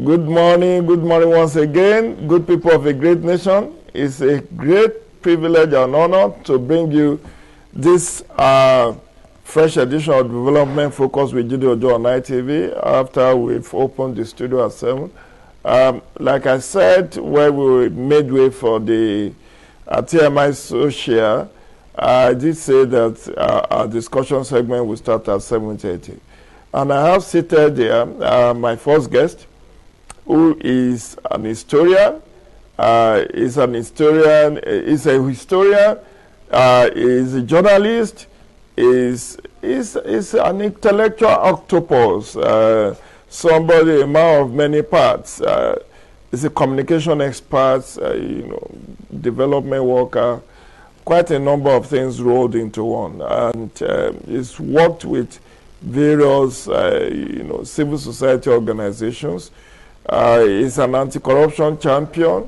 Good morning once again, good people of a great nation. It's a great privilege and honor to bring you this fresh edition of Development Focus with Jide on Night TV after we've opened the studio at 7. Like I said, where we were midway for the TMI Social, I did say that our discussion segment will start at 7:30. And I have seated there my first guest, who is an historian, is a journalist, is an intellectual octopus, somebody, a man of many parts. Is a communication expert, development worker, quite a number of things rolled into one, and he's worked with various, civil society organizations. He's an anti-corruption champion,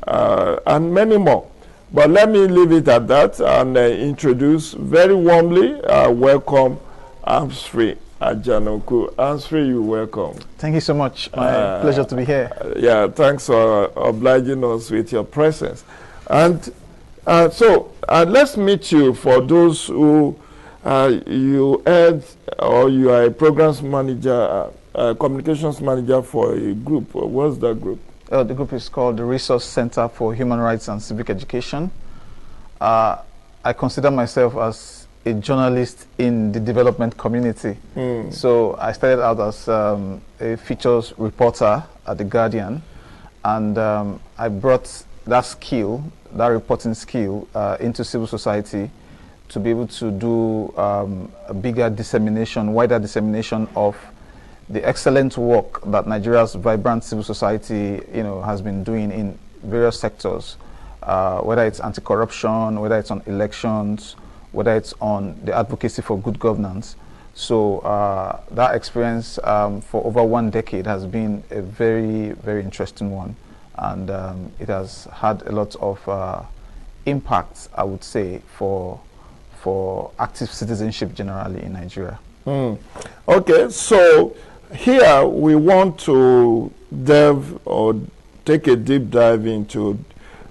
and many more. But let me leave it at that and introduce very warmly, welcome Amsfree Ajanoku. Amsfree, you're welcome. Thank you so much. My pleasure to be here. Yeah, thanks for obliging us with your presence. And so let's meet you for those who you heard, or you are a programs manager, communications manager for a group. What's that group? The group is called the Resource Center for Human Rights and Civic Education. I consider myself as a journalist in the development community. So I started out as a features reporter at The Guardian, and I brought that skill, that reporting skill, into civil society to be able to do a bigger dissemination, wider dissemination of the excellent work that Nigeria's vibrant civil society, has been doing in various sectors, whether it's anti-corruption, whether it's on elections, whether it's on the advocacy for good governance. So that experience for over 1 decade has been a very, very interesting one, and it has had a lot of impact, I would say, for active citizenship generally in Nigeria. Okay, so here we want to delve or take a deep dive into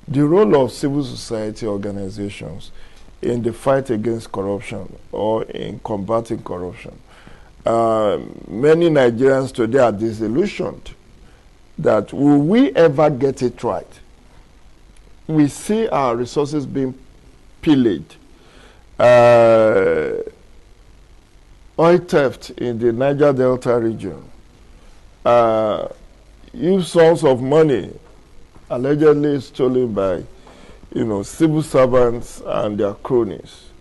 the role of civil society organizations in the fight against corruption or in combating corruption. Many Nigerians today are disillusioned that will we ever get it right? We see our resources being pillaged. Oil theft in the Niger Delta region, huge sums of money allegedly stolen by, civil servants and their cronies.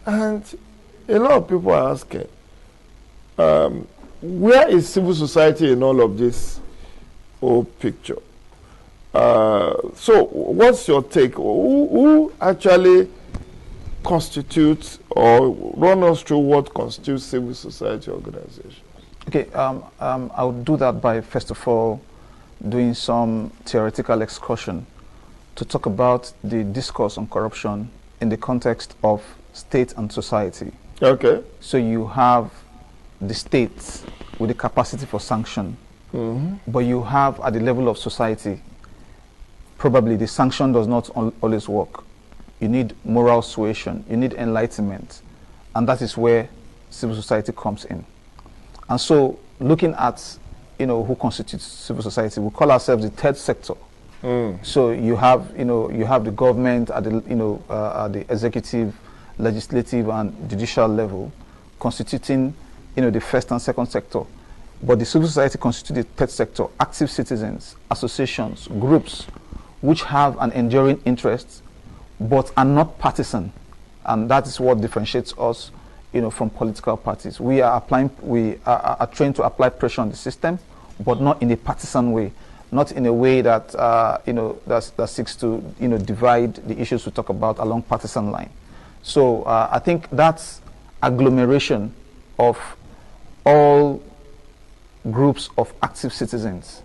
And a lot of people are asking, where is civil society in all of this whole picture? So what's your take? Who actually constitutes, or run us through what constitutes civil society organizations? Okay, I'll do that by first of all doing some theoretical excursion to talk about the discourse on corruption in the context of state and society. Okay. So you have the state with the capacity for sanction, but you have at the level of society, probably the sanction does not always work. You need moral suasion, you need enlightenment, and that is where civil society comes in. And so looking at, who constitutes civil society, we call ourselves the third sector. So you have, the government at the, at the executive, legislative, and judicial level constituting, the first and second sector. But the civil society constitutes the third sector, active citizens, associations, groups, which have an enduring interest but are not partisan, and that is what differentiates us, from political parties. We are trained to apply pressure on the system, but not in a partisan way, not in a way that that seeks to divide the issues we talk about along partisan line. So I think that's agglomeration of all groups of active citizens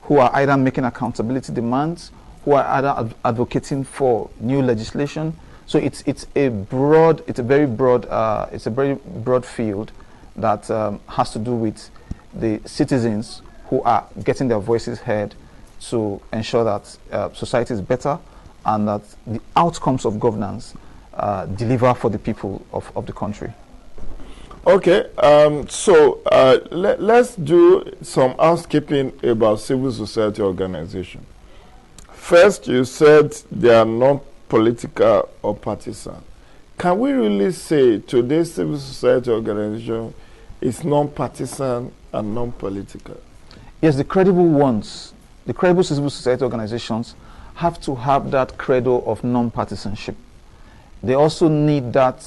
who are either making accountability demands, who are either advocating for new legislation. So it's a very broad field that has to do with the citizens who are getting their voices heard to ensure that society is better and that the outcomes of governance deliver for the people of the country. Okay, so let's do some housekeeping about civil society organization. First, you said they are not political or partisan. Can we really say today's civil society organization is non-partisan and non-political? Yes, the credible ones, the credible civil society organizations have to have that credo of non-partisanship. They also need that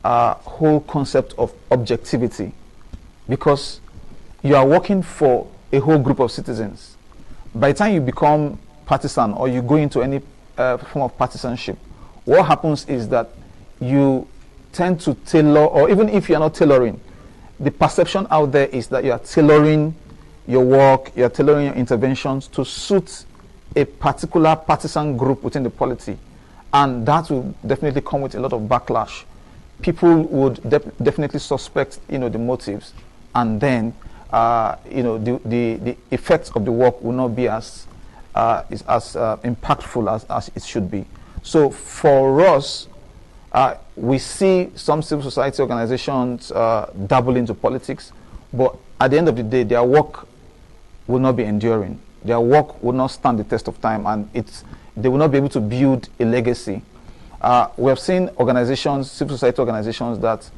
whole concept of objectivity, because you are working for a whole group of citizens. By the time you become partisan or you go into any form of partisanship, what happens is that you tend to tailor, or even if you are not tailoring, the perception out there is that you are tailoring your work, you are tailoring your interventions to suit a particular partisan group within the polity, and that will definitely come with a lot of backlash. People would definitely suspect, the motives, and then, the effects of the work will not be as impactful as it should be. So for us, we see some civil society organizations dabble into politics, but at the end of the day, their work will not be enduring. Their work will not stand the test of time, and they will not be able to build a legacy. We have seen organizations, civil society organizations, that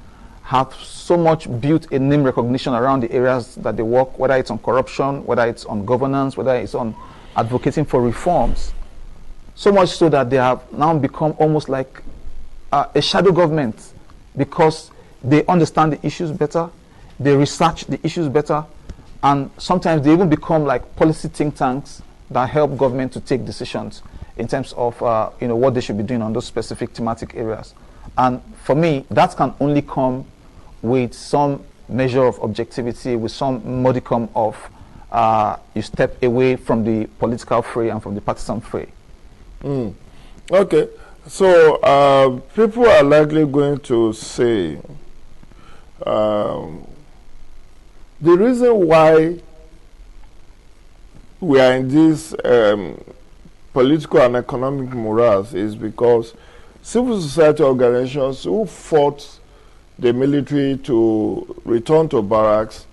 have so much built a name recognition around the areas that they work, whether it's on corruption, whether it's on governance, whether it's on advocating for reforms. So much so that they have now become almost like a shadow government, because they understand the issues better, they research the issues better, and sometimes they even become like policy think tanks that help government to take decisions in terms of what they should be doing on those specific thematic areas. And for me, that can only come with some measure of objectivity, with some modicum of you step away from the political fray and from the partisan fray. Okay, so people are likely going to say the reason why we are in this political and economic morass is because civil society organizations who fought the military to return to barracks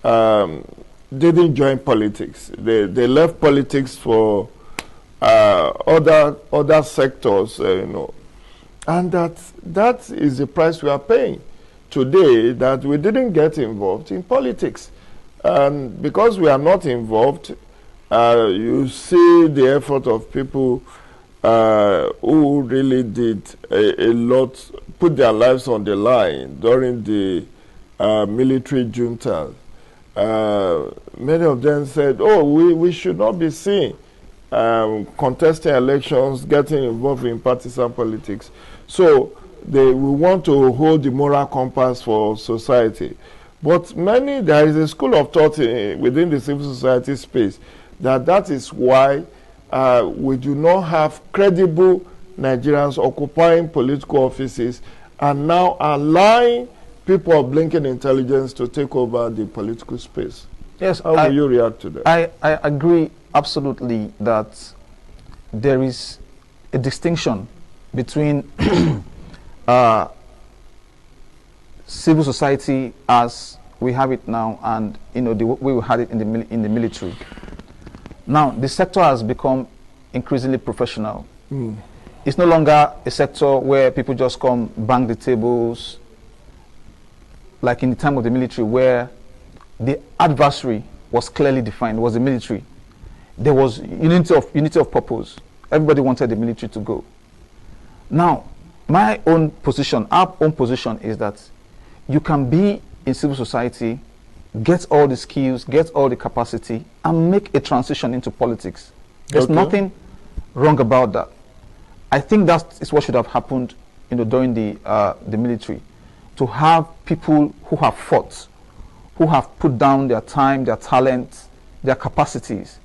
didn't join politics. They left politics for other sectors, and that is the price we are paying today, that we didn't get involved in politics. And because we are not involved, you see the effort of people who really did a lot, put their lives on the line during the military junta. Many of them said, we should not be seen contesting elections, getting involved in partisan politics. So we want to hold the moral compass for society. But there is a school of thought within the civil society space that is why we do not have credible Nigerians occupying political offices and now allowing people of blinking intelligence to take over the political space. Yes, how will you react to that? I agree absolutely that there is a distinction between civil society as we have it now and the way we had it in the military. Now the sector has become increasingly professional. It's no longer a sector where people just come bang the tables like in the time of the military, where the adversary was clearly defined, was the military. There was unity of purpose. Everybody wanted the military to go. Now, my own position, our own position is that you can be in civil society, get all the skills, get all the capacity, and make a transition into politics. There's nothing wrong about that. I think that is what should have happened, during the military, to have people who have fought, who have put down their time, their talent, their capacities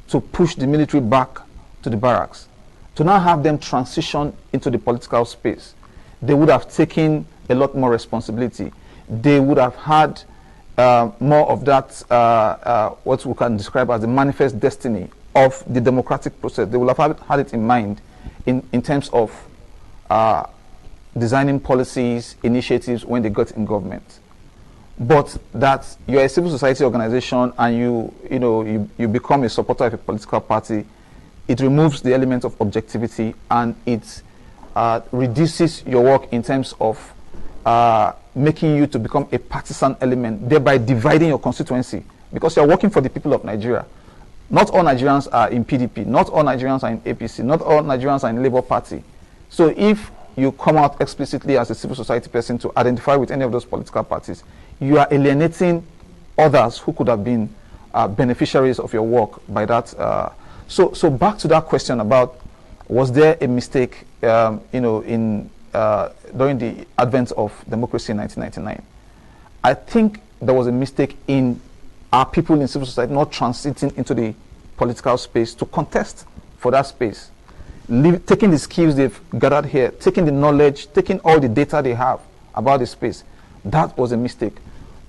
to push the military back to the barracks, to now have them transition into the political space. They would have taken a lot more responsibility. They would have had more of that, what we can describe as the manifest destiny of the democratic process. They will have had it in mind in terms of designing policies, initiatives when they got in government. But that you're a civil society organization and you become a supporter of a political party, it removes the element of objectivity, and it reduces your work in terms of making you to become a partisan element, thereby dividing your constituency, because you're working for the people of Nigeria. Not all Nigerians are in PDP, not all Nigerians are in APC, not all Nigerians are in Labour Party. So if you come out explicitly as a civil society person to identify with any of those political parties, you are alienating others who could have been beneficiaries of your work by that. So back to that question about, was there a mistake during the advent of democracy in 1999? I think there was a mistake in our people in civil society not transiting into the political space to contest for that space. Taking the skills they've gathered here, taking the knowledge, taking all the data they have about the space. That was a mistake.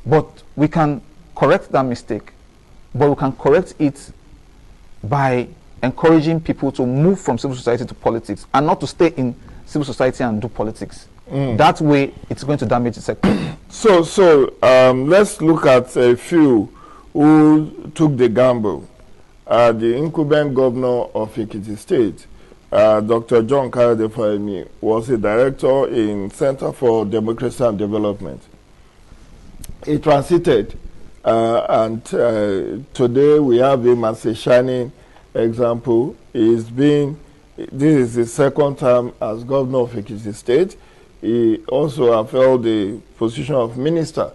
But we can correct that mistake, but we can correct it by encouraging people to move from civil society to politics and not to stay in civil society and do politics. That way, it's going to damage the sector. So let's look at a few who took the gamble. The incumbent governor of Ekiti State, Dr. John Kayode Fayemi, was a director in Center for Democracy and Development. He transited, and today we have him as a shining example. This is his second term as governor of Ekiti State. He also held the position of Minister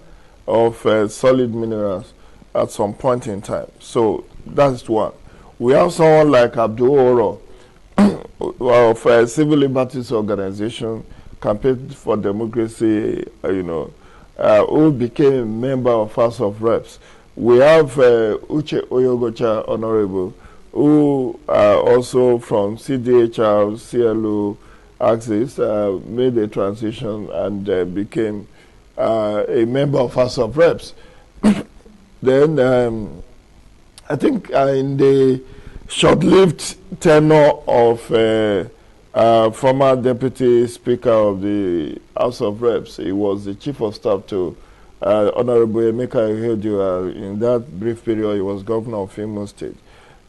of Solid Minerals at some point in time. So that's one. We have someone like Abdul Oro of Civil Liberties Organization, Campaign for Democracy, who became a member of House of Reps. We have Uche Oyogocha, Honorable, who also from CDHR, CLO axis, made a transition and became a member of House of Reps. Then I think in the short-lived tenure of former Deputy Speaker of the House of Reps, he was the Chief of Staff to Honorable Emeka Ihedioha. In that brief period, he was Governor of Imo State.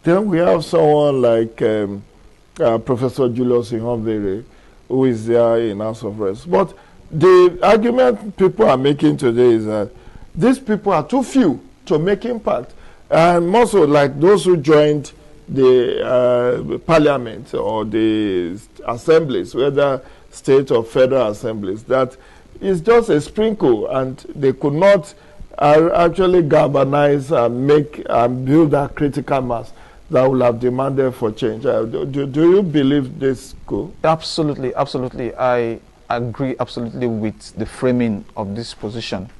Then we have someone like Professor Julius Ihonvere, who is there in House of Reps. But the argument people are making today is that these people are too few to make impact. And more so like those who joined the parliament or the assemblies, whether state or federal assemblies, that is just a sprinkle, and they could not actually galvanize and make and build that critical mass that will have demanded for change. Do you believe this, Ko? Absolutely, absolutely. I agree absolutely with the framing of this position.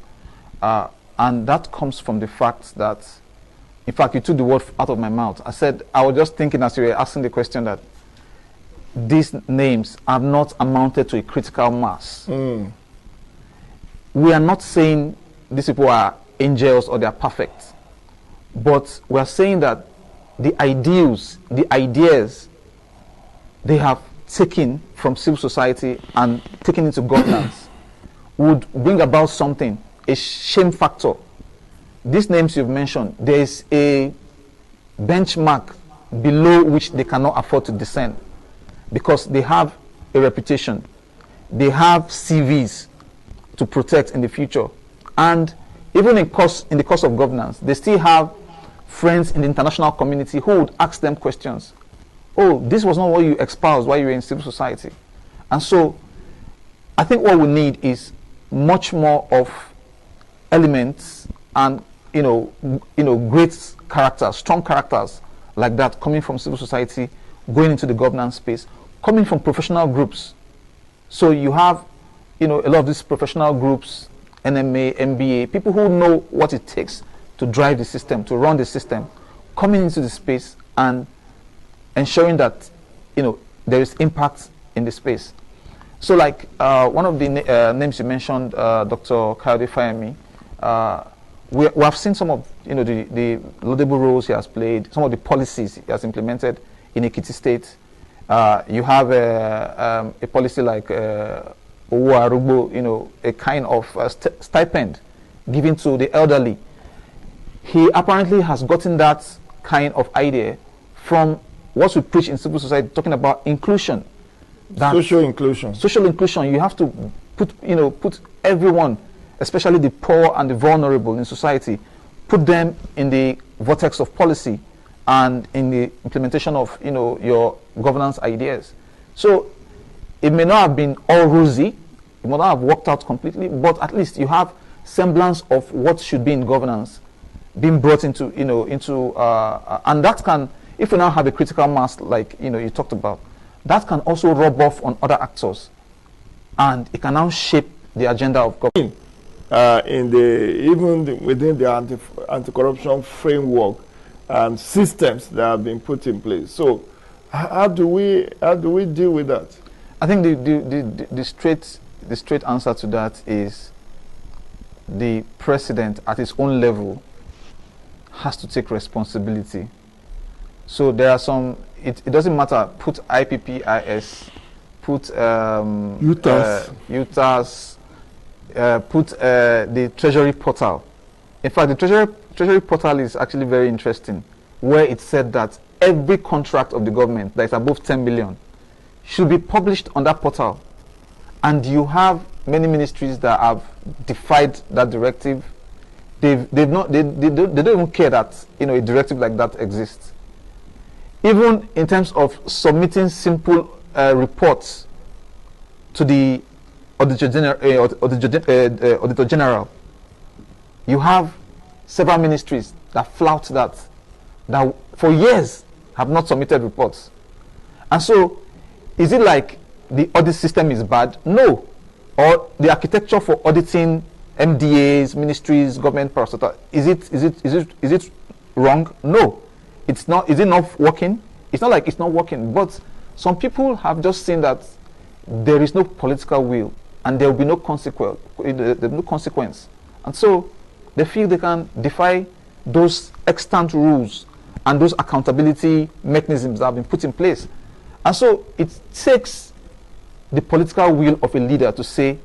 And that comes from the fact that, in fact, you took the word out of my mouth. I was just thinking as you were asking the question that these names have not amounted to a critical mass. We are not saying these people are angels or they are perfect, but we are saying that the ideals, the ideas they have taken from civil society and taken into governance would bring about something, a shame factor. These names you've mentioned, there is a benchmark below which they cannot afford to descend because they have a reputation, they have CVs to protect in the future, and even in the course of governance, they still have friends in the international community who would ask them questions. Oh, this was not what you espoused while you were in civil society. And so I think what we need is much more of elements and great characters, strong characters like that coming from civil society, going into the governance space, coming from professional groups. So you have a lot of these professional groups, NMA, MBA, people who know what it takes to drive the system, to run the system, coming into the space and ensuring that there is impact in the space. So like one of the names you mentioned, Dr. Kayode Fayemi, we have seen some of the laudable roles he has played, some of the policies he has implemented in Ekiti State. You have a policy like Owo Arugbo, a kind of stipend given to the elderly. He apparently has gotten that kind of idea from what we preach in civil society, talking about inclusion. Social inclusion. Social inclusion. You have to put everyone, especially the poor and the vulnerable in society, put them in the vortex of policy and in the implementation of your governance ideas. So it may not have been all rosy, it may not have worked out completely, but at least you have semblance of what should be in governance being brought into and that can, if we now have a critical mass like you talked about, that can also rub off on other actors, and it can now shape the agenda of government. Even within the anti-corruption framework and systems that have been put in place. So how do we deal with that? I think the straight answer to that is the president at his own level has to take responsibility. So there are some, it doesn't matter, put IPPIS, put UTAS, put the Treasury portal. In fact, the Treasury portal is actually very interesting, where it said that every contract of the government that is above 10 million should be published on that portal. And you have many ministries that have defied that directive. They don't even care that a directive like that exists. Even in terms of submitting simple reports to the Auditor General, you have several ministries that flout that for years have not submitted reports. And so, is it like the audit system is bad? No. Or the architecture for auditing MDAs, ministries, government parastatals, is it wrong? No. It's not. Is it not working? It's not like it's not working, but some people have just seen that there is no political will and there will be no consequence. And so they feel they can defy those extant rules and those accountability mechanisms that have been put in place. And so it takes the political will of a leader to say,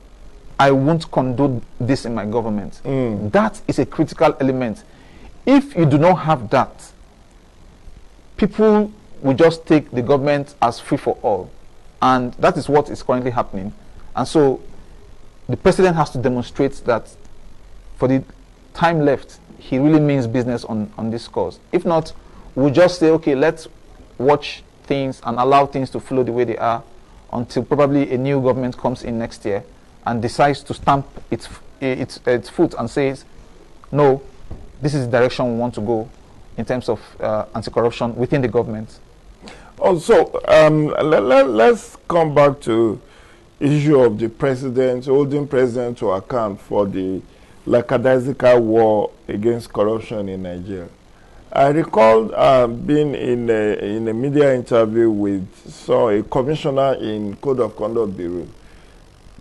I won't condone this in my government. That is a critical element. If you do not have that, people will just take the government as free for all. And that is what is currently happening. And so the president has to demonstrate that for the time left, he really means business on this cause. If not, we'll just say, okay, let's watch things and allow things to flow the way they are until probably a new government comes in next year and decides to stamp its foot and says, no, this is the direction we want to go in terms of anti-corruption within the government. Also, let's come back to issue of the president, holding president to account for the lackadaisical war against corruption in Nigeria. I recall being in a media interview with a commissioner in Code of Conduct Bureau,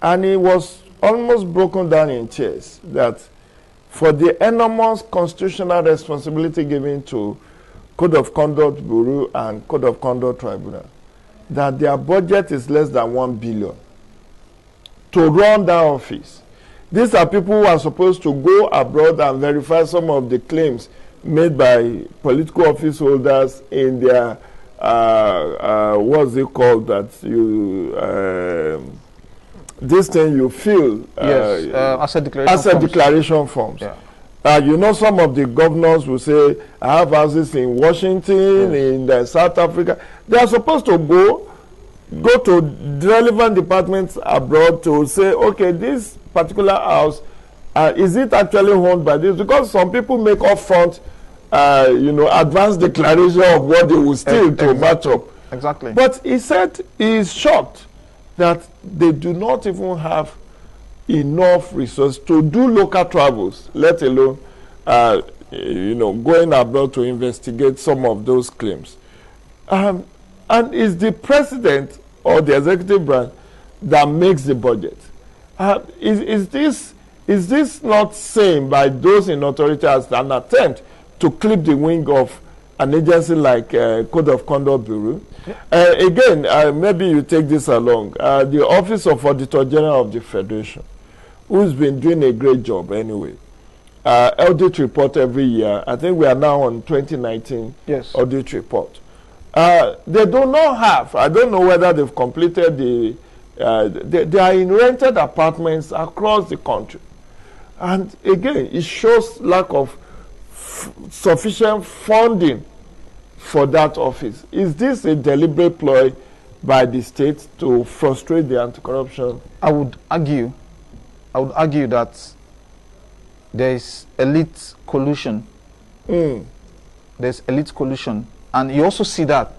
and he was almost broken down in tears that for the enormous constitutional responsibility given to Code of Conduct Bureau and Code of Conduct Tribunal, that their budget is less than 1 billion to run that office. These are people who are supposed to go abroad and verify some of the claims made by political office holders in their what's it called that you this thing you fill asset declaration forms. Yeah. Some of the governors will say, I have houses in Washington, in South Africa. They are supposed to go to relevant departments abroad to say, okay, this particular house, is it actually owned by this? Because some people make upfront, advance declaration of what they will steal to match up. Exactly. But he said he is shocked that they do not even have enough resources to do local travels, let alone, going abroad to investigate some of those claims. And it's the president or the executive branch that makes the budget. Is this Is this not seen by those in authority as an attempt to clip the wing of an agency like Code of Conduct Bureau? Again, maybe you take this along. The Office of Auditor General of the Federation, who's been doing a great job anyway. Audit report every year. I think we are now on 2019 audit report. They do not have, I don't know whether they've completed they are in rented apartments across the country. And again, it shows lack of sufficient funding for that office. Is this a deliberate ploy by the state to frustrate the anti-corruption? I would argue that there is elite collusion. There's elite collusion. And you also see that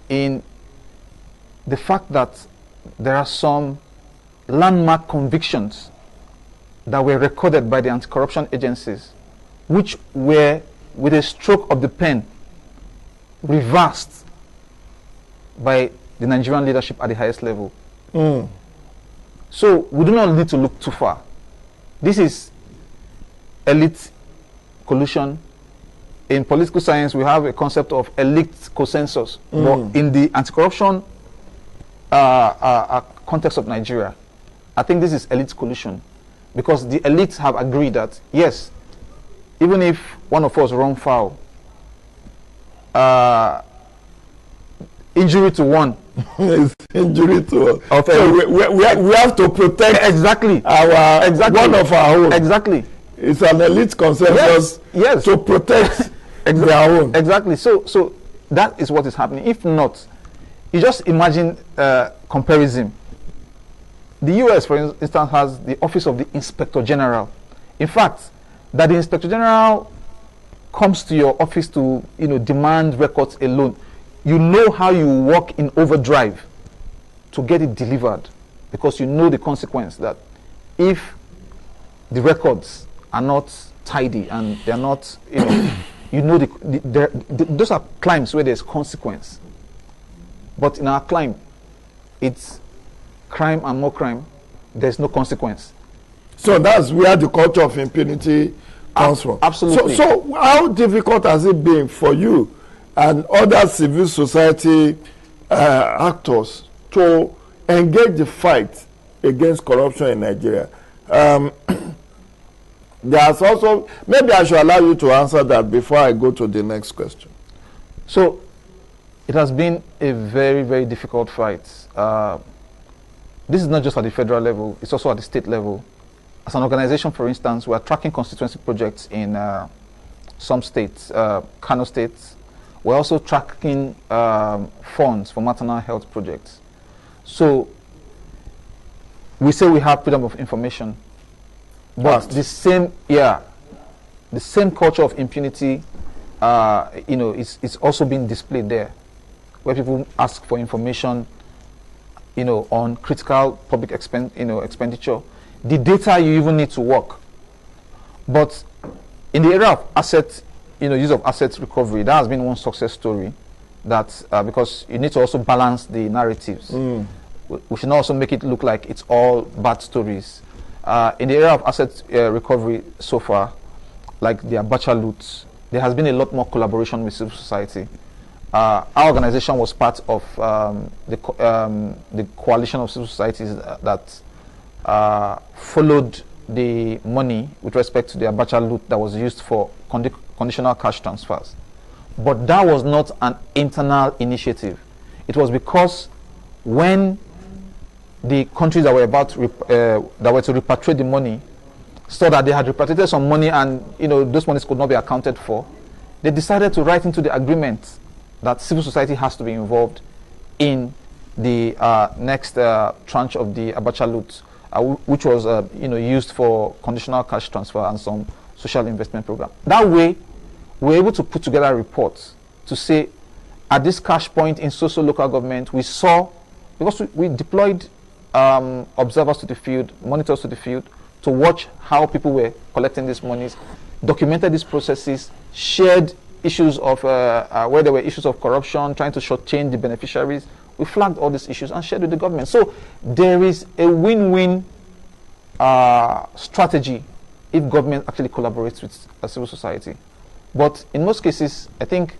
in the fact that there are some landmark convictions that were recorded by the anti-corruption agencies, which were, with a stroke of the pen, reversed by the Nigerian leadership at the highest level. So we do not need to look too far. This is elite collusion. In political science, we have a concept of elite consensus. But in the anti-corruption context of Nigeria, I think this is elite collusion, because the elites have agreed that, yes, even if one of us run foul, injury to one is injury to one. So we have to protect exactly one of our own. Exactly. It's an elite consensus to protect their own. Exactly. So that is what is happening. If not, you just imagine comparison. The US, for instance, has the Office of the Inspector General. In fact, that the Inspector General comes to your office to demand records alone, you know how you work in overdrive to get it delivered, because you know the consequence that if the records are not tidy and they're not, those are climes where there's consequence. But in our climb, it's crime and more crime. There's no consequence. So that's where the culture of impunity comes from. Absolutely. So how difficult has it been for you and other civil society actors to engage the fight against corruption in Nigeria? There's also, maybe I should allow you to answer that before I go to the next question. So it has been a very, very difficult fight. This is not just at the federal level, it's also at the state level. As an organization, for instance, we are tracking constituency projects in some states, Kano states. We're also tracking funds for maternal health projects. So we say we have freedom of information, but the same culture of impunity, is also being displayed there, where people ask for information, on critical public expenditure. The data you even need to work. But in the area of use of assets recovery, that has been one success story. That because you need to also balance the narratives. We should not also make it look like it's all bad stories. In the area of asset recovery so far, like the Abacha loot, there has been a lot more collaboration with civil society. Our organization was part of the coalition of civil societies that followed the money with respect to the Abacha loot that was used for conditional cash transfers. But that was not an internal initiative. It was because when the countries that were to repatriate the money saw that they had repatriated some money and those monies could not be accounted for, they decided to write into the agreement that civil society has to be involved in the next tranche of the Abacha loot, which was used for conditional cash transfer and some social investment program. That way, we're able to put together reports to say, at this cash point in social local government, we saw, because we deployed observers to the field, monitors to the field, to watch how people were collecting these monies, documented these processes, shared issues of where there were issues of corruption, trying to shortchange the beneficiaries. We flagged all these issues and shared with the government. So there is a win-win strategy if government actually collaborates with a civil society. But in most cases, I think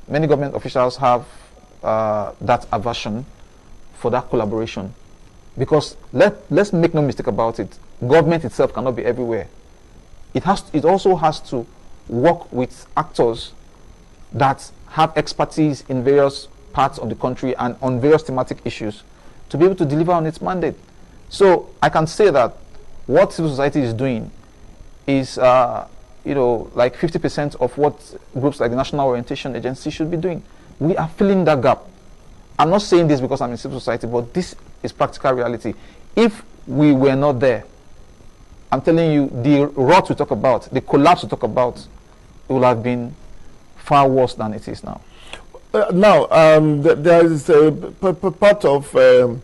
many government officials have that aversion for that collaboration. Because let's make no mistake about it, government itself cannot be everywhere. It also has to work with actors that have expertise in various parts of the country and on various thematic issues to be able to deliver on its mandate. So I can say that what civil society is doing is like 50% of what groups like the National Orientation Agency should be doing. We are filling that gap. I'm not saying this because I'm in civil society, but this is practical reality. If we were not there, I'm telling you, the rot we talk about, the collapse we talk about, it will have been far worse than it is now. There is a part of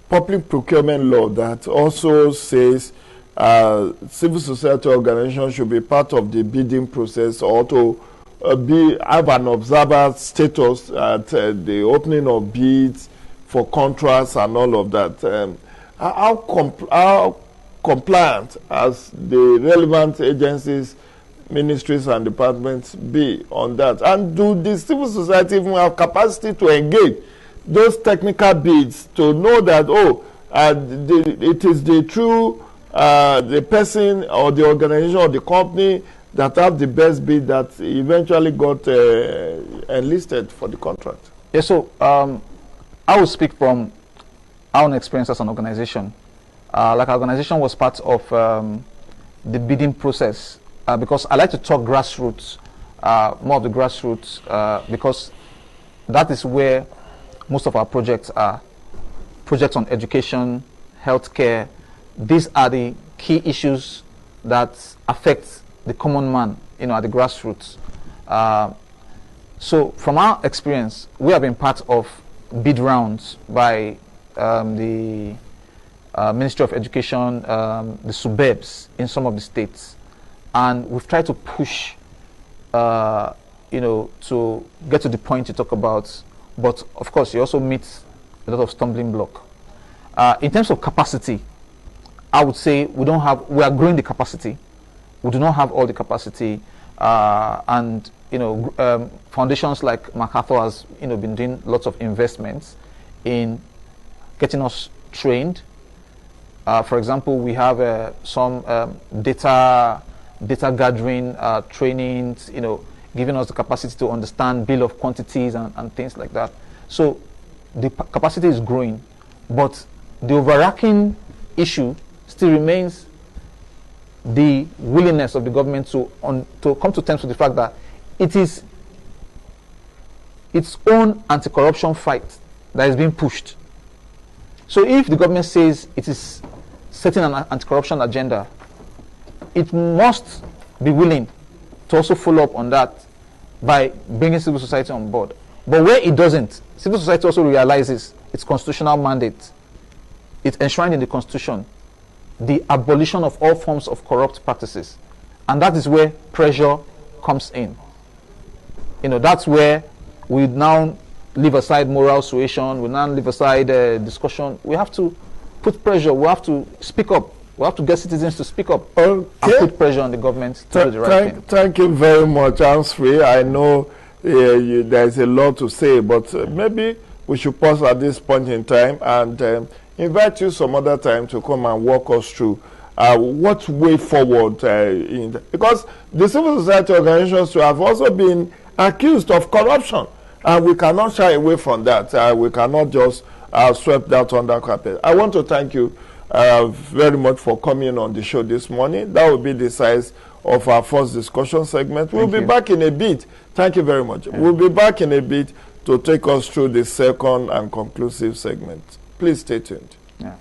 public procurement law that also says civil society organizations should be part of the bidding process, or to have an observer status at the opening of bids for contracts and all of that. How compliant as the relevant agencies, ministries and departments be on that? And do the civil society even have capacity to engage those technical bids to know that, it is the true the person or the organization or the company that have the best bid that eventually got enlisted for the contract? Yeah, so I will speak from our own experience as an organization. Like our organization was part of the bidding process because I like to talk grassroots, more of the grassroots, because that is where most of our projects are. Projects on education, healthcare. These are the key issues that affect the common man, at the grassroots. So from our experience, we have been part of bid rounds by the Ministry of Education, the suburbs in some of the states, and we've tried to push, to get to the point you talk about. But of course, you also meet a lot of stumbling block. In terms of capacity, I would say we are growing the capacity. We do not have all the capacity, and foundations like MacArthur has been doing lots of investments in getting us trained. For example, we have some data gathering trainings, giving us the capacity to understand bill of quantities and things like that. So the capacity is growing, but the overarching issue still remains the willingness of the government to come to terms with the fact that it is its own anti-corruption fight that is being pushed. So if the government says it is setting an anti-corruption agenda, it must be willing to also follow up on that by bringing civil society on board. But where it doesn't, civil society also realizes its constitutional mandate. It's enshrined in the Constitution, the abolition of all forms of corrupt practices. And that is where pressure comes in. That's where we now leave aside moral suasion, we now leave aside discussion. We have to put pressure, we have to speak up. We have to get citizens to speak up and put pressure on the government to do the right thing. Thank you very much, Ansfree. I know there's a lot to say, but maybe we should pause at this point in time and invite you some other time to come and walk us through what way forward. Because the civil society organizations have also been accused of corruption, and we cannot shy away from that. We cannot just sweep that under carpet. I want to thank you very much for coming on the show this morning. That will be the size of our first discussion segment. We'll be back in a bit. Thank you very much. Yeah. We'll be back in a bit to take us through the second and conclusive segment. Please stay tuned. Yeah.